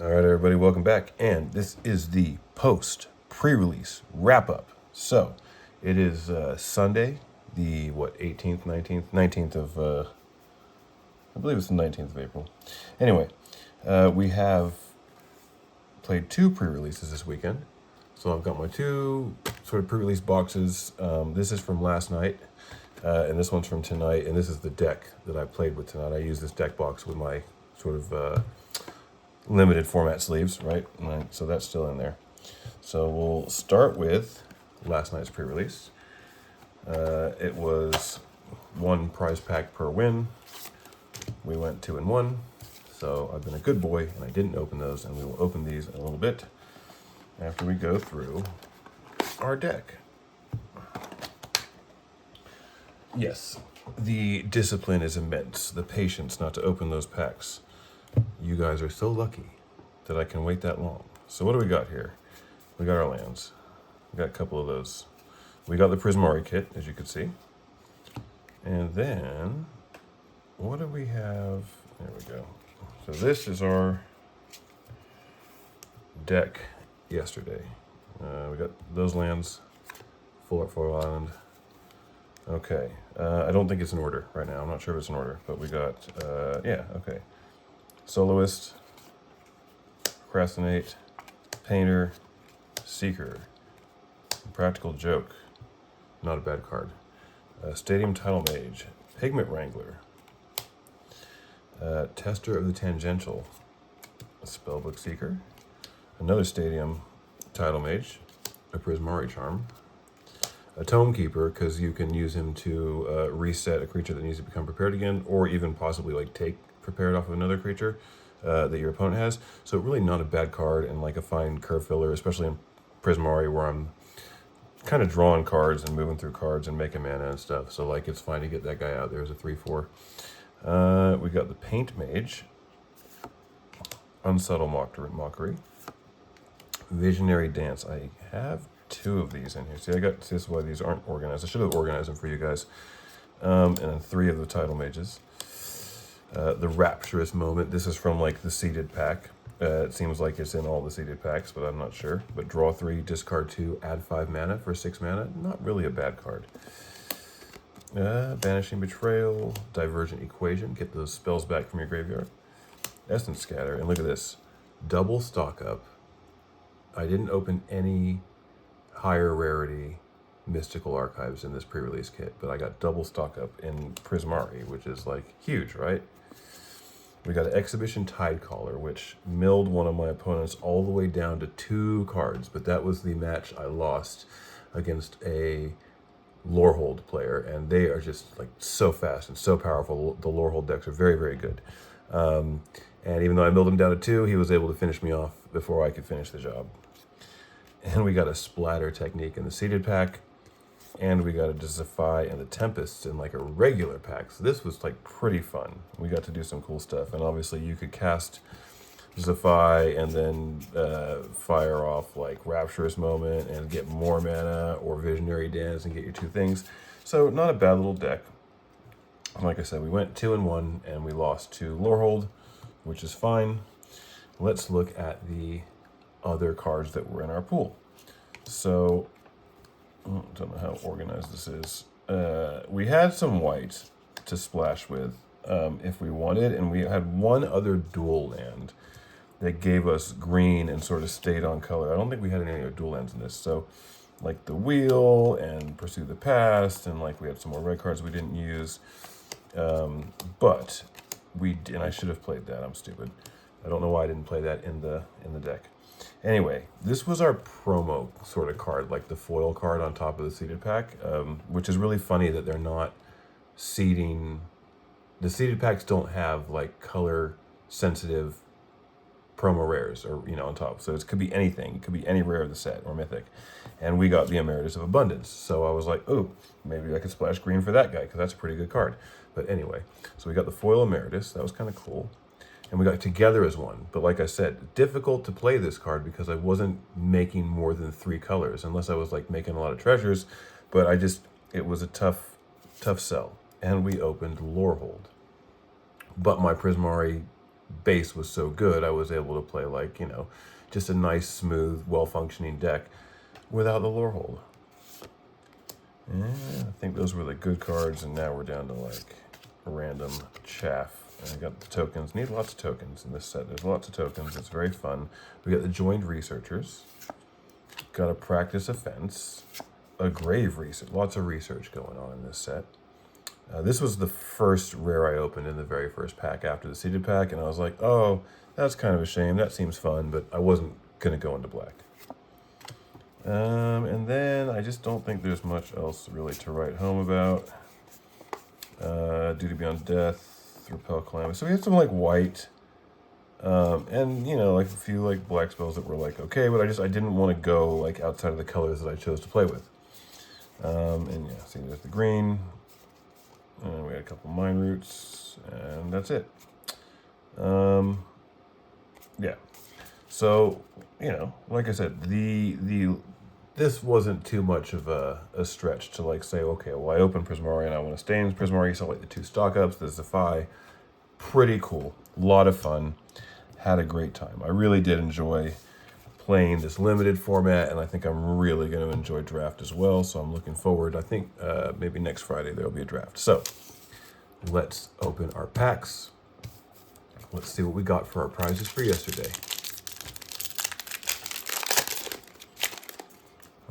All right, everybody, welcome back. And this is the post pre-release wrap-up. So, it is Sunday, the 18th, 19th of I believe it's the 19th of April. Anyway, we have played two pre-releases this weekend. So I've got my two sort of pre-release boxes. This is from last night, and this one's from tonight. And this is the deck that I played with tonight. I used this deck box with my sort of limited format sleeves, right? So that's still in there. So we'll start with last night's pre-release. It was one prize pack per win. We went 2-1. So I've been a good boy and I didn't open those, and we will open these in a little bit after we go through our deck. Yes, the discipline is immense, the patience not to open those packs. You guys are so lucky that I can wait that long. So what do we got here? We got our lands. We got a couple of those. We got the Prismari kit, as you can see. And then, what do we have? There we go. So this is our deck yesterday. We got those lands, Full Art Foil Island. Okay, I don't think it's in order right now. I'm not sure if it's in order, but we got, yeah, okay. Soloist, Procrastinate, Painter, Seeker, Practical Joke, not a bad card. Stadium Title Mage, Pigment Wrangler, Tester of the Tangential, Spellbook Seeker, another Stadium Title Mage, a Prismari Charm, a Tome Keeper, because you can use him to reset a creature that needs to become prepared again, or even possibly like take prepared off of another creature that your opponent has. So really not a bad card and like a fine curve filler, especially in Prismari where I'm kind of drawing cards and moving through cards and making mana and stuff. So like it's fine to get that guy out there as a 3/4. We got the Paint Mage, Unsubtle Mockery, Visionary Dance. I have two of these in here. See, this is why these aren't organized. I should have organized them for you guys. And then three of the Title Mages. The Rapturous Moment. This is from like the seeded pack. It seems like it's in all the seeded packs, but I'm not sure. But draw 3, discard 2, add 5 mana for 6 mana. Not really a bad card. Banishing Betrayal, Divergent Equation. Get those spells back from your graveyard. Essence Scatter. And look at this. Double stock up. I didn't open any higher rarity Mystical Archives in this pre-release kit, but I got double stock up in Prismari, which is like huge, right? We got an Exhibition Tidecaller, which milled one of my opponents all the way down to 2 cards, but that was the match I lost against a Lorehold player, and they are just like so fast and so powerful. The Lorehold decks are very, very good. And even though I milled him down to 2, he was able to finish me off before I could finish the job. And we got a Splatter Technique in the seeded pack. And we got a Defy and the Tempests in like a regular pack. So this was like pretty fun. We got to do some cool stuff. And obviously you could cast Defy and then fire off like Rapturous Moment and get more mana, or Visionary Dance and get your 2 things. So not a bad little deck. Like I said, we went 2-1 and we lost to Lorehold, which is fine. Let's look at the other cards that were in our pool. So I don't know how organized this is. We had some white to splash with if we wanted, and we had one other dual land that gave us green and sort of stayed on color. I don't think we had any other dual lands in this. So like the Wheel and Pursue the Past, and like we had some more red cards we didn't use. But we did, and I should have played that. I'm stupid. I don't know why I didn't play that in the deck. Anyway, this was our promo sort of card, like the foil card on top of the seeded pack, which is really funny that they're not seeding. The seeded packs don't have like color sensitive promo rares or, on top. So it could be anything. It could be any rare of the set or mythic. And we got the Emeritus of Abundance. So I was like, oh, maybe I could splash green for that guy because that's a pretty good card. But anyway, so we got the foil Emeritus. That was kind of cool. And we got Together as one. But like I said, difficult to play this card because I wasn't making more than 3 colors, unless I was like making a lot of treasures. But it was a tough sell. And we opened Lorehold. But my Prismari base was so good, I was able to play like, just a nice, smooth, well-functioning deck without the lore hold. And I think those were the good cards, and now we're down to like random chaff. And I got the tokens. Need lots of tokens in this set. There's lots of tokens. It's very fun. We got the joined researchers. Got a practice offense. A grave research. Lots of research going on in this set. This was the first rare I opened in the very first pack after the seeded pack, and I was like, oh, that's kind of a shame. That seems fun, but I wasn't going to go into black. And then I just don't think there's much else really to write home about. Duty Beyond Death, Repel Calamity. So we had some like white, and like a few like black spells that were like okay, but I didn't want to go like outside of the colors that I chose to play with. And yeah, see there's the green. And we had a couple Mind Roots, and that's it. Yeah. So, like I said, this wasn't too much of a stretch to like say, okay, well, I opened Prismari and I want to stay in Prismari, so like the 2 stock-ups, the Zephi. Pretty cool. A lot of fun. Had a great time. I really did enjoy playing this limited format, and I think I'm really going to enjoy draft as well, so I'm looking forward. I think maybe next Friday there'll be a draft. So let's open our packs. Let's see what we got for our prizes for yesterday.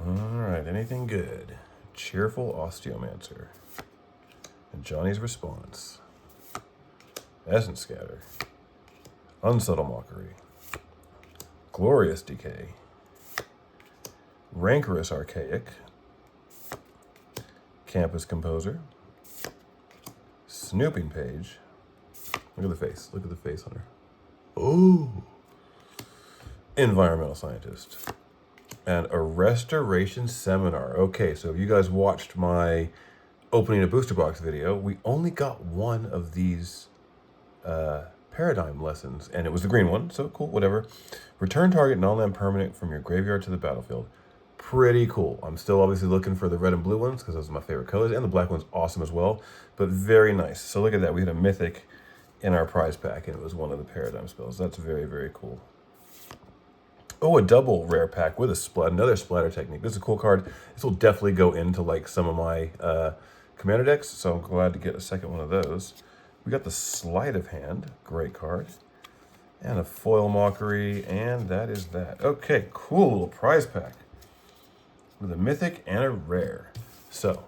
All right, anything good? Cheerful Osteomancer. And Johnny's Response. Essence Scatter. Unsubtle Mockery. Glorious Decay. Rancorous Archaic. Campus Composer. Snooping Page. Look at the face. Look at the face on her. Oh. Environmental Scientist. And a Restoration Seminar. Okay, so if you guys watched my opening a booster box video, we only got one of these paradigm lessons, and it was the green one, so cool, whatever. Return target non-land permanent from your graveyard to the battlefield. Pretty cool. I'm still obviously looking for the red and blue ones because those are my favorite colors, and the black one's awesome as well, but very nice. So look at that. We had a mythic in our prize pack, and it was one of the paradigm spells. That's very, very cool. Oh, a double rare pack with another splatter technique. This is a cool card. This will definitely go into like some of my commander decks, so I'm glad to get a second one of those. We got the Sleight of Hand, great card, and a Foil Mockery, and that is that. Okay, cool, prize pack with a mythic and a rare. So,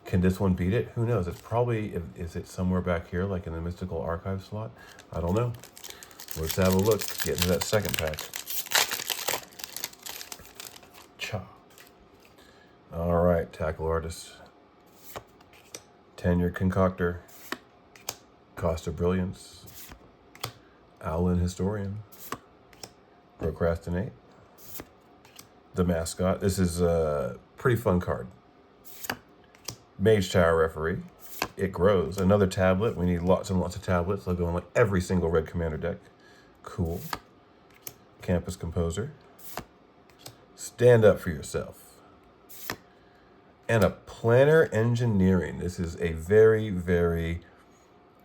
can this one beat it? Who knows? It's probably, is it somewhere back here, like in the Mystical Archive slot? I don't know. Let's have a look, get into that second pack. Cha. All right, Tackle Artist. Tenured Concoctor. Cost of Brilliance. Owlin Historian. Procrastinate. The Mascot. This is a pretty fun card. Mage Tower Referee. It grows. Another tablet. We need lots and lots of tablets. They'll go in like every single red commander deck. Cool. Campus Composer. Stand Up for Yourself. And a Planner Engineering. This is a very, very...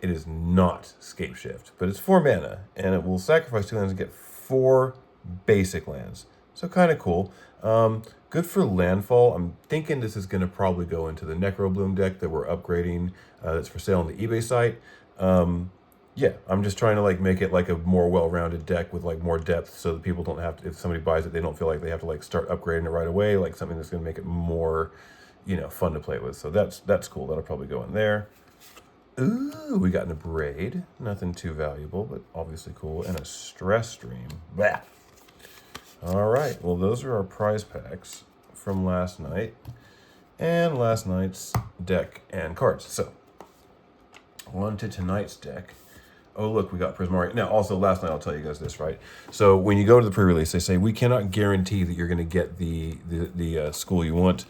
It is not Scape Shift, but it's 4 mana, and it will sacrifice 2 lands and get 4 basic lands. So kind of cool. Good for landfall. I'm thinking this is going to probably go into the Necrobloom deck that we're upgrading. That's for sale on the eBay site. Yeah, I'm just trying to like make it like a more well-rounded deck with like more depth, so that people don't have to, if somebody buys it, they don't feel like they have to like start upgrading it right away. Like something that's going to make it more, fun to play with. So that's cool. That'll probably go in there. Ooh, we got an Abrade. Nothing too valuable, but obviously cool. And a Stress Stream. Bah. All right. Well, those are our prize packs from last night. And last night's deck and cards. So, on to tonight's deck. Oh, look, we got Prismari. Now, also, last night, I'll tell you guys this, right? So, when you go to the pre-release, they say, we cannot guarantee that you're going to get the school you want.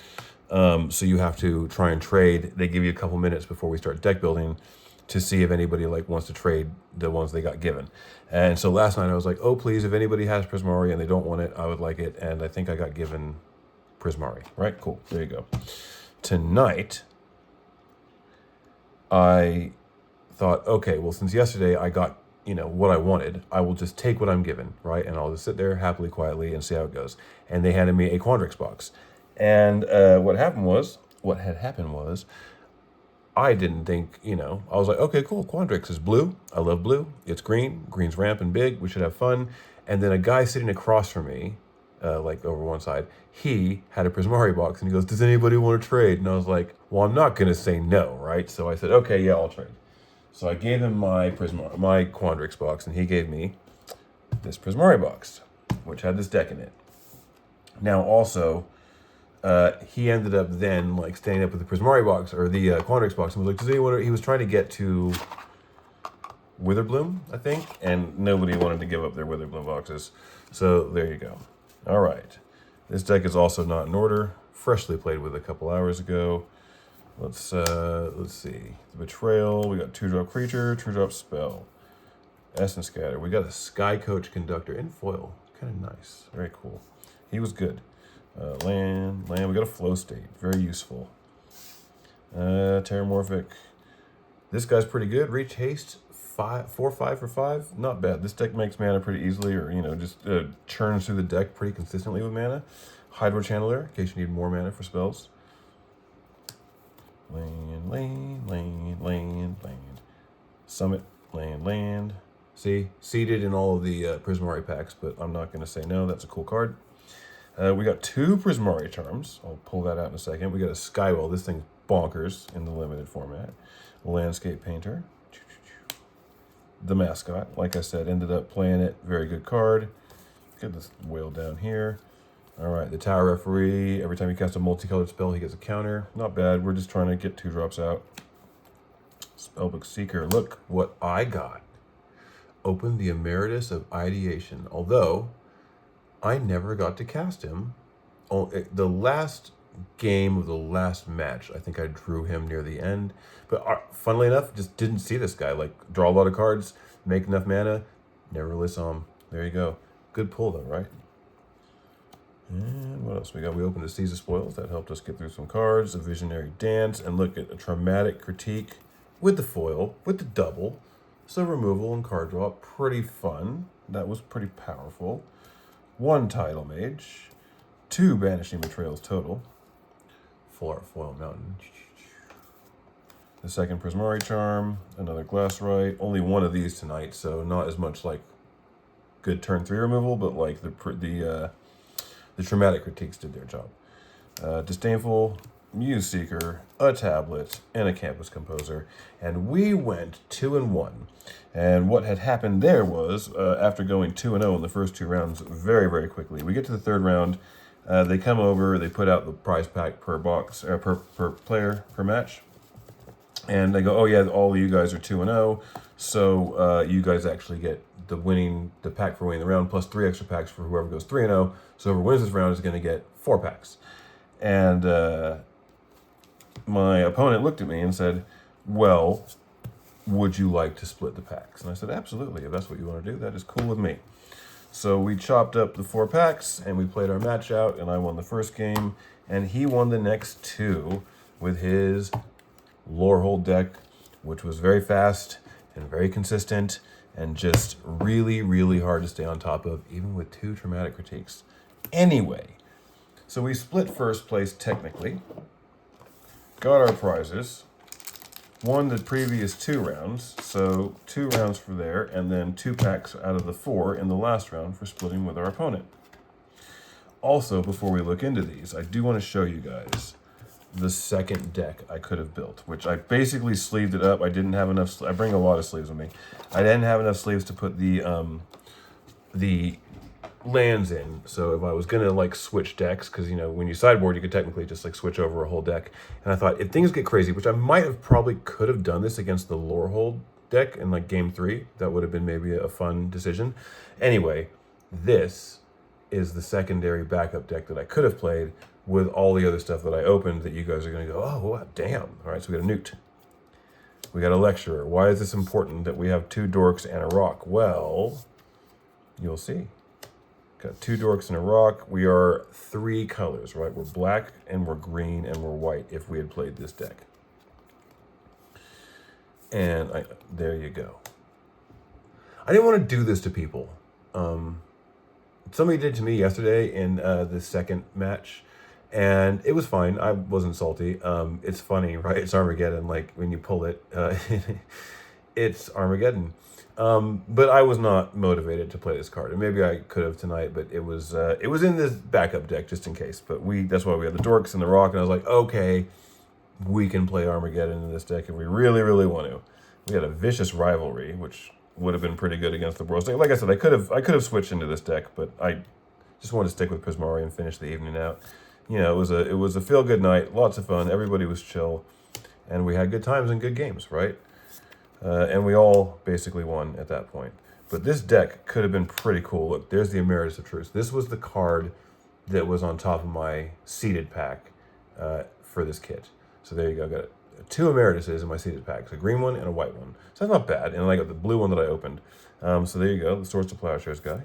So you have to try and trade. They give you a couple minutes before we start deck building to see if anybody like wants to trade the ones they got given. And so last night I was like, oh, please, if anybody has Prismari and they don't want it, I would like it. And I think I got given Prismari, right? Cool. There you go. Tonight, I thought, okay, well, since yesterday I got what I wanted, I will just take what I'm given, right? And I'll just sit there happily, quietly, and see how it goes. And they handed me a Quandrix box. And what had happened was, I didn't think, I was like, okay, cool. Quandrix is blue. I love blue. It's green. Green's rampant big. We should have fun. And then a guy sitting across from me, like over one side, he had a Prismari box and he goes, does anybody want to trade? And I was like, well, I'm not going to say no, right? So I said, okay, yeah, I'll trade. So I gave him my Quandrix box, and he gave me this Prismari box, which had this deck in it. Now, also, he ended up then like staying up with the Prismari box or the Quandrix box, and was like, "Does anyone?" He was trying to get to Witherbloom, I think, and nobody wanted to give up their Witherbloom boxes. So there you go. All right, this deck is also not in order. Freshly played with a couple hours ago. Let's see. The Betrayal. We got 2-drop creature, 2-drop spell. Essence Scatter. We got a Sky Coach Conductor in foil. Kind of nice. Very cool. He was good. Land. We got a Flow State. Very useful. Terramorphic. This guy's pretty good. Reach, haste, 4/5 for 5. Not bad. This deck makes mana pretty easily, or just churns through the deck pretty consistently with mana. Hydro Channeler, in case you need more mana for spells. Land. Summit, land. See, seeded in all of the Prismari packs, but I'm not going to say no. That's a cool card. We got 2 Prismari Charms. I'll pull that out in a second. We got a Skywell. This thing's bonkers in the limited format. Landscape Painter. The Mascot, like I said, ended up playing it. Very good card. Get this whale down here. All right, the Tower Referee. Every time he casts a multicolored spell, he gets a counter. Not bad. We're just trying to get 2 drops out. Spellbook Seeker. Look what I got. Open the Emeritus of Ideation. Although, I never got to cast him. The last game of the last match, I think I drew him near the end. But funnily enough, just didn't see this guy. Like, draw a lot of cards, make enough mana, never really saw him. There you go. Good pull, though, right? And what else we got? We opened a Seize of Spoils. That helped us get through some cards. A Visionary Dance. And look at a Traumatic Critique with the foil, with the double. So removal and card draw. Pretty fun. That was pretty powerful. 1 Tidal Mage. 2 Banishing Betrayals total. Full Art Foil Mountain. The second Prismari Charm. Another Glassrite. Only 1 of these tonight, so not as much like good turn 3 removal, but like the Traumatic Critiques did their job. Disdainful, Muse Seeker, a Tablet, and a Campus Composer. And we went 2-1. And what had happened there was, after going 2-0 in the first 2 rounds very, very quickly, we get to the 3rd round. They come over, they put out the prize pack per box, per player, per match. And they go, oh yeah, all of you guys are 2-0. So you guys actually get the pack for winning the round, plus 3 extra packs for whoever goes 3-0. So whoever wins this round is going to get 4 packs. And my opponent looked at me and said, well, would you like to split the packs? And I said, absolutely. If that's what you want to do, that is cool with me. So we chopped up the 4 packs and we played our match out, and I won the first game, and he won the next 2 with his Lorehold deck, which was very fast and very consistent and just really, really hard to stay on top of, even with 2 Traumatic Critiques. Anyway, so we split first place technically, got our prizes, won the previous 2 rounds, so 2 rounds for there, and then 2 packs out of the 4 in the last round for splitting with our opponent. Also, before we look into these, I do want to show you guys the second deck I could have built, which I basically sleeved it up. I didn't have enough. I bring a lot of sleeves with me. I didn't have enough sleeves to put the lands in. So if I was gonna like switch decks, because when you sideboard, you could technically just like switch over a whole deck. And I thought if things get crazy, which I might have probably could have done this against the Lorehold deck in like game 3, that would have been maybe a fun decision. Anyway, this is the secondary backup deck that I could have played with all the other stuff that I opened that you guys are going to go, oh, wow, damn. All right, so we got a Newt. We got a Lecturer. Why is this important that we have 2 Dorks and a Rock? Well, you'll see. Got 2 Dorks and a Rock. We are 3 colors, right? We're black and we're green and we're white if we had played this deck. And there you go. I didn't want to do this to people. Somebody did to me yesterday in the second match, and it was fine. I wasn't salty. It's funny, right? It's Armageddon. Like when you pull it, it's Armageddon. But I was not motivated to play this card, and maybe I could have tonight. But it was in this backup deck just in case. But that's why we had the Dorks and the Rock, and I was like, okay, we can play Armageddon in this deck if we really, really want to. We had a Vicious Rivalry, which would have been pretty good against the Boros deck. Like I said, I could have switched into this deck, but I just wanted to stick with Prismari and finish the evening out. You know, it was a feel good night, lots of fun. Everybody was chill, and we had good times and good games, right? And we all basically won at that point. But this deck could have been pretty cool. Look, there's the Emeritus of Truth. This was the card that was on top of my seeded pack for this kit. So there you go. I got 2 Emerituses in my seeded packs, a green one and a white one. So that's not bad. And then I got the blue one that I opened. So there you go, the Swords to Plowshares guy.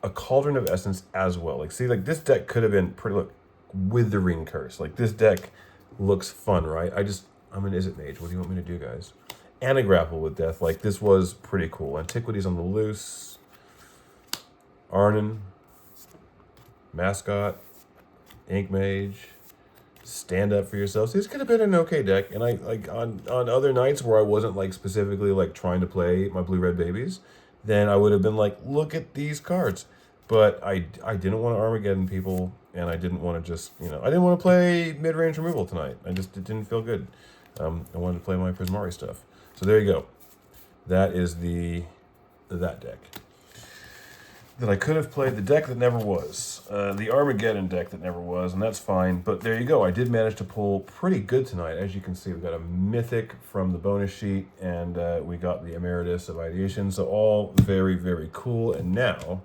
A Cauldron of Essence as well. Like, see, like this deck could have been pretty, look, Withering Curse. Like this deck looks fun, right? I'm an Izzet Mage. What do you want me to do, guys? And a Grapple with Death. Like this was pretty cool. Antiquities on the Loose. Arnon. Mascot. Ink Mage. Stand Up for Yourself. See, this could have been an okay deck. And I like on other nights where I wasn't like specifically like trying to play my blue-red babies, then I would have been like, look at these cards. But I didn't want to Armageddon people, and I didn't want to just, I didn't want to play mid-range removal tonight. It didn't feel good. I wanted to play my Prismari stuff. So there you go. That is that deck. That I could have played the deck that never was. The Armageddon deck that never was, and that's fine. But there you go. I did manage to pull pretty good tonight. As you can see, we got a Mythic from the bonus sheet, and we got the Emeritus of Ideation. So all very, very cool. And now,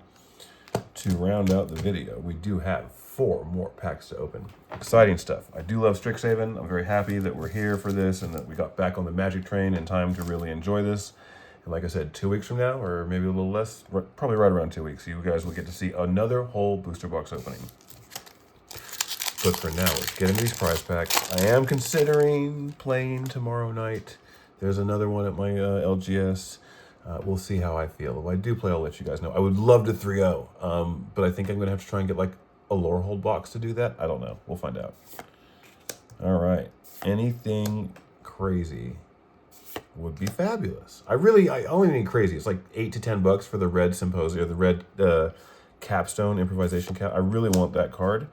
to round out the video, we do have 4 more packs to open. Exciting stuff. I do love Strixhaven. I'm very happy that we're here for this and that we got back on the Magic train in time to really enjoy this. And like I said, 2 weeks from now, or maybe a little less, probably right around 2 weeks, you guys will get to see another whole booster box opening. But for now, let's get into these prize packs. I am considering playing tomorrow night. There's another one at my LGS. We'll see how I feel. If I do play, I'll let you guys know. I would love to 3-0, but I think I'm going to have to try and get like a Lorehold box to do that. I don't know. We'll find out. All right. Anything crazy would be fabulous. I only need crazy. It's like $8 to $10 for the red Symposium, or the red Capstone Improvisation Cap. I really want that card.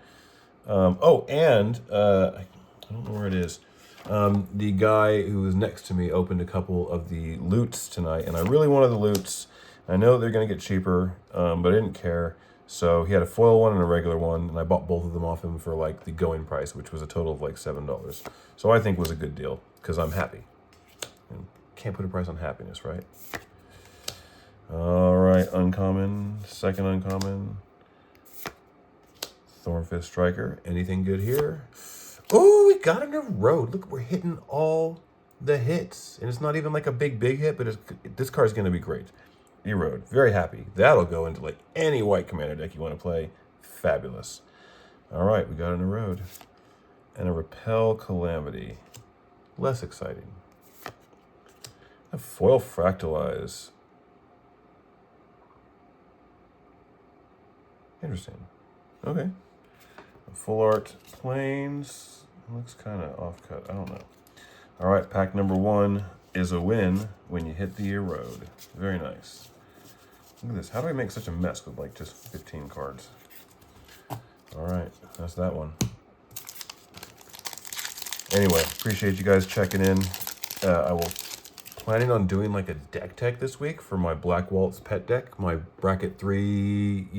And I don't know where it is. The guy who was next to me opened a couple of the loots tonight, and I really wanted the loots. I know they're going to get cheaper, but I didn't care. So he had a foil one and a regular one, and I bought both of them off him for like the going price, which was a total of like $7. So I think was a good deal, because I'm happy. And can't put a price on happiness, right? All right, uncommon, second uncommon. Thornfist Striker. Anything good here? Oh, we got an Erode. Look, we're hitting all the hits. And it's not even like a big hit, but this card's going to be great. Erode. Very happy. That'll go into like any white commander deck you want to play. Fabulous. All right, we got an Erode. And a Repel Calamity. Less exciting. A Foil Fractalize. Interesting. Okay. Full Art Plains. Looks kind of off-cut. I don't know. All right, pack number 1 is a win when you hit the Erode. Very nice. Look at this. How do I make such a mess with like just 15 cards? All right, that's that one. Anyway, appreciate you guys checking in. I will planning on doing like a deck tech this week for my Black Waltz pet deck, my bracket 3, I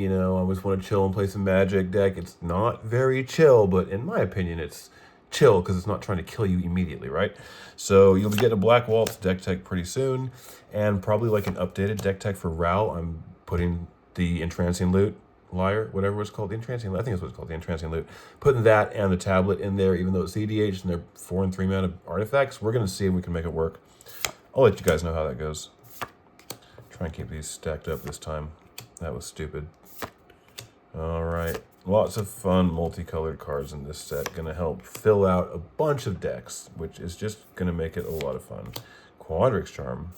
just want to chill and play some Magic deck. It's not very chill, but in my opinion, it's chill because it's not trying to kill you immediately, right? So you'll be getting a Black Waltz deck tech pretty soon, and probably like an updated deck tech for Ral. I'm putting the Entrancing Loot, Liar, whatever it's called, the Entrancing, I think that's what it's called, the Entrancing Loot. Putting that and the tablet in there, even though it's CDH and they're 4 and 3 mana artifacts. We're going to see if we can make it work. I'll let you guys know how that goes. Try and keep these stacked up this time. That was stupid. All right. Lots of fun multicolored cards in this set. Going to help fill out a bunch of decks, which is just going to make it a lot of fun. Quadrix Charm.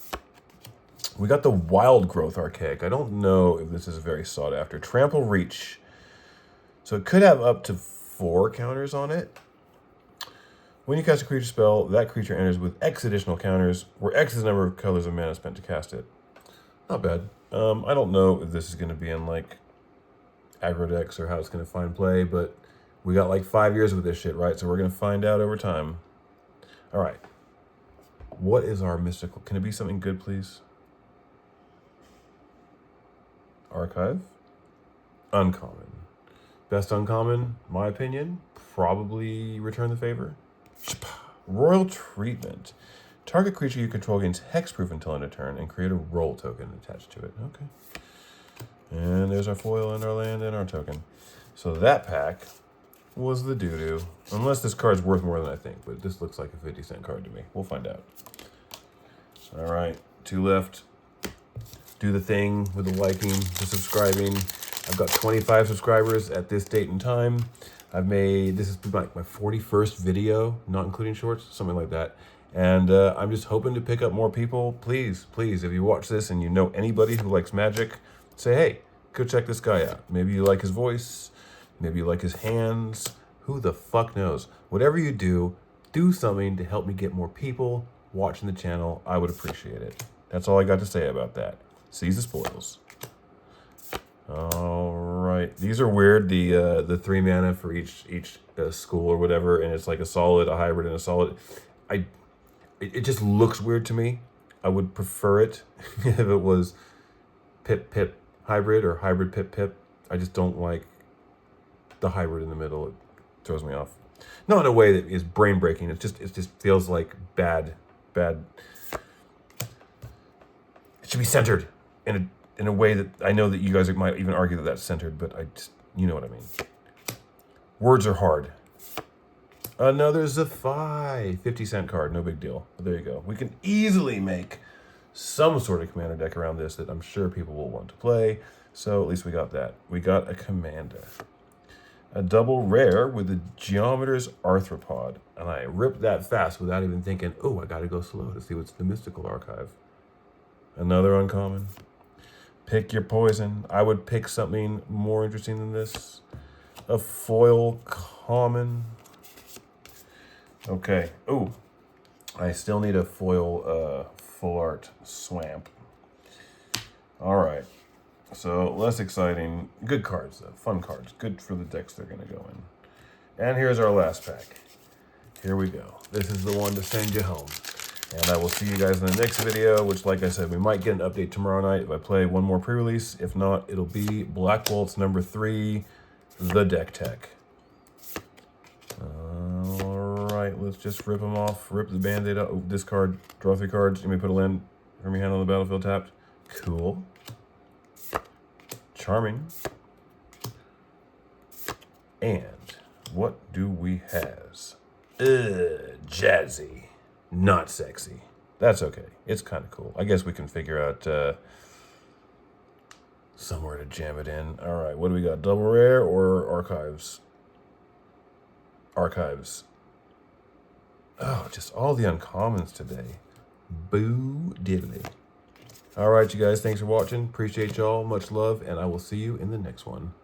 We got the Wild Growth Archaic. I don't know if this is very sought after. Trample Reach. So it could have up to 4 counters on it. When you cast a creature spell, that creature enters with X additional counters, where X is the number of colors of mana spent to cast it. Not bad. I don't know if this is going to be in like aggro decks or how it's going to find play, but we got like 5 years with this shit, right? So we're going to find out over time. All right. What is our mystical? Can it be something good, please? Archive. Uncommon. Best uncommon, my opinion, probably Return the Favor. Royal Treatment. Target creature you control gains hexproof until end of turn and create a roll token attached to it. Okay. And there's our foil and our land and our token. So that pack was the doo-doo. Unless this card's worth more than I think, but this looks like a 50-cent card to me. We'll find out. All right, 2 left. Do the thing with the liking, the subscribing. I've got 25 subscribers at this date and time. This is like my 41st video, not including shorts, something like that. And I'm just hoping to pick up more people. Please, if you watch this and you know anybody who likes Magic, say, hey, go check this guy out. Maybe you like his voice. Maybe you like his hands. Who the fuck knows? Whatever you do something to help me get more people watching the channel. I would appreciate it. That's all I got to say about that. Seize the spoils. All right, these are weird. The 3 mana for each school or whatever, and it's like a solid, a hybrid, and a solid. It just looks weird to me. I would prefer it if it was pip hybrid or hybrid pip. I just don't like the hybrid in the middle. It throws me off. Not in a way that is brain breaking. It just feels like bad. It should be centered in a way that I know that you guys might even argue that that's centered, but you know what I mean. Words are hard. Another Zephi, 50-cent card, no big deal. But there you go. We can easily make some sort of commander deck around this that I'm sure people will want to play. So at least we got that. We got a commander. A double rare with the Geometer's Arthropod. And I ripped that fast without even thinking, oh, I gotta go slow to see what's the Mystical Archive. Another uncommon. Pick your poison. I would pick something more interesting than this. A foil common. Okay. Ooh. I still need a foil full art swamp. All right. So less exciting. Good cards though. Fun cards. Good for the decks they're gonna go in. And here's our last pack. Here we go. This is the one to send you home. And I will see you guys in the next video, which, like I said, we might get an update tomorrow night if I play one more pre-release. If not, it'll be Black Waltz number 3, the deck tech. All right, let's just rip them off. Rip the Band-Aid out. Oh, discard, draw 3 cards. You may put a land from your hand on the battlefield tapped. Cool. Charming. And what do we have? Jazzy. Not sexy. That's okay. It's kind of cool. I guess we can figure out somewhere to jam it in. All right, what do we got? Double rare or archives? Archives. Oh, just all the uncommons today. Boo diddly. All right, you guys, thanks for watching. Appreciate y'all. Much love, and I will see you in the next one.